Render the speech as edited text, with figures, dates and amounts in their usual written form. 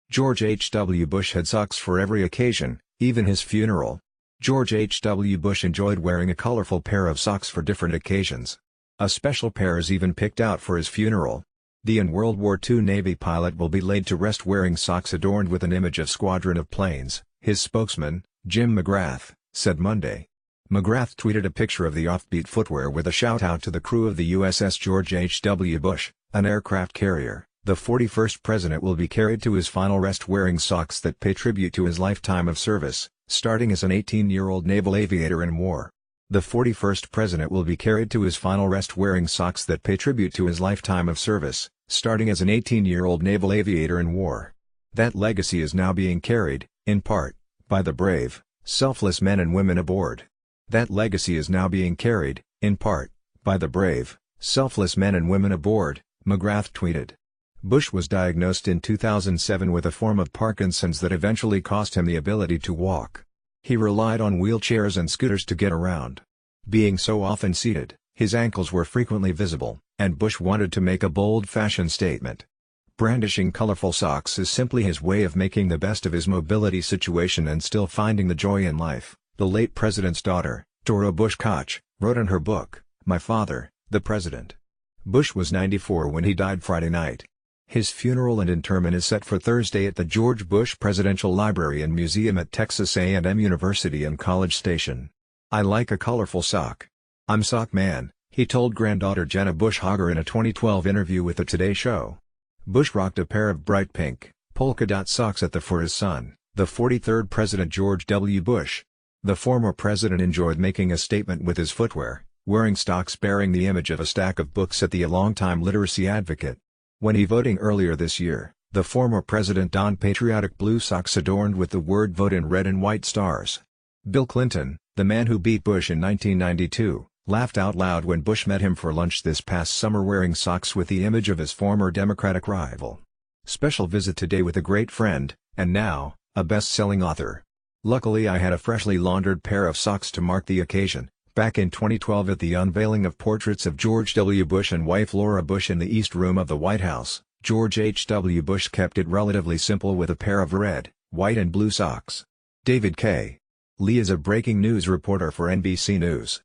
George H. W. Bush had socks for every occasion, even his funeral. George H. W. Bush enjoyed wearing a colorful pair of socks for different occasions. A special pair is even picked out for his funeral. The World War II Navy pilot will be laid to rest wearing socks adorned with an image of Squadron of Planes, his spokesman, Jim McGrath, said Monday. McGrath tweeted a picture of the offbeat footwear with a shout-out to the crew of the USS George H. W. Bush, an aircraft carrier. The 41st president will be carried to his final rest wearing socks that pay tribute to his lifetime of service, starting as an 18-year-old naval aviator in war. The 41st president will be carried to his final rest wearing socks that pay tribute to his lifetime of service, starting as an 18-year-old naval aviator in war. That legacy is now being carried, in part, by the brave, selfless men and women aboard. That legacy is now being carried, in part, by the brave, selfless men and women aboard, McGrath tweeted. Bush was diagnosed in 2007 with a form of Parkinson's that eventually cost him the ability to walk. He relied on wheelchairs and scooters to get around. Being so often seated, his ankles were frequently visible, and Bush wanted to make a bold fashion statement. Brandishing colorful socks is simply his way of making the best of his mobility situation and still finding the joy in life, the late president's daughter, Dora Bush Koch, wrote in her book, My Father, the President. Bush was 94 when he died Friday night. His funeral and interment is set for Thursday at the George Bush Presidential Library and Museum at Texas A&M University in College Station. I like a colorful sock. I'm sock man, he told granddaughter Jenna Bush Hager in a 2012 interview with The Today Show. Bush rocked a pair of bright pink, polka dot socks for his son, the 43rd President George W. Bush. The former president enjoyed making a statement with his footwear, wearing socks bearing the image of a stack of books at the longtime literacy advocate. When he voting earlier this year, the former president donned patriotic blue socks adorned with the word vote in red and white stars. Bill Clinton, the man who beat Bush in 1992, laughed out loud when Bush met him for lunch this past summer wearing socks with the image of his former Democratic rival. Special visit today with a great friend, and now, a best-selling author. Luckily I had a freshly laundered pair of socks to mark the occasion. Back in 2012 at the unveiling of portraits of George W. Bush and wife Laura Bush in the East Room of the White House, George H. W. Bush kept it relatively simple with a pair of red, white and blue socks. David K. Lee is a breaking news reporter for NBC News.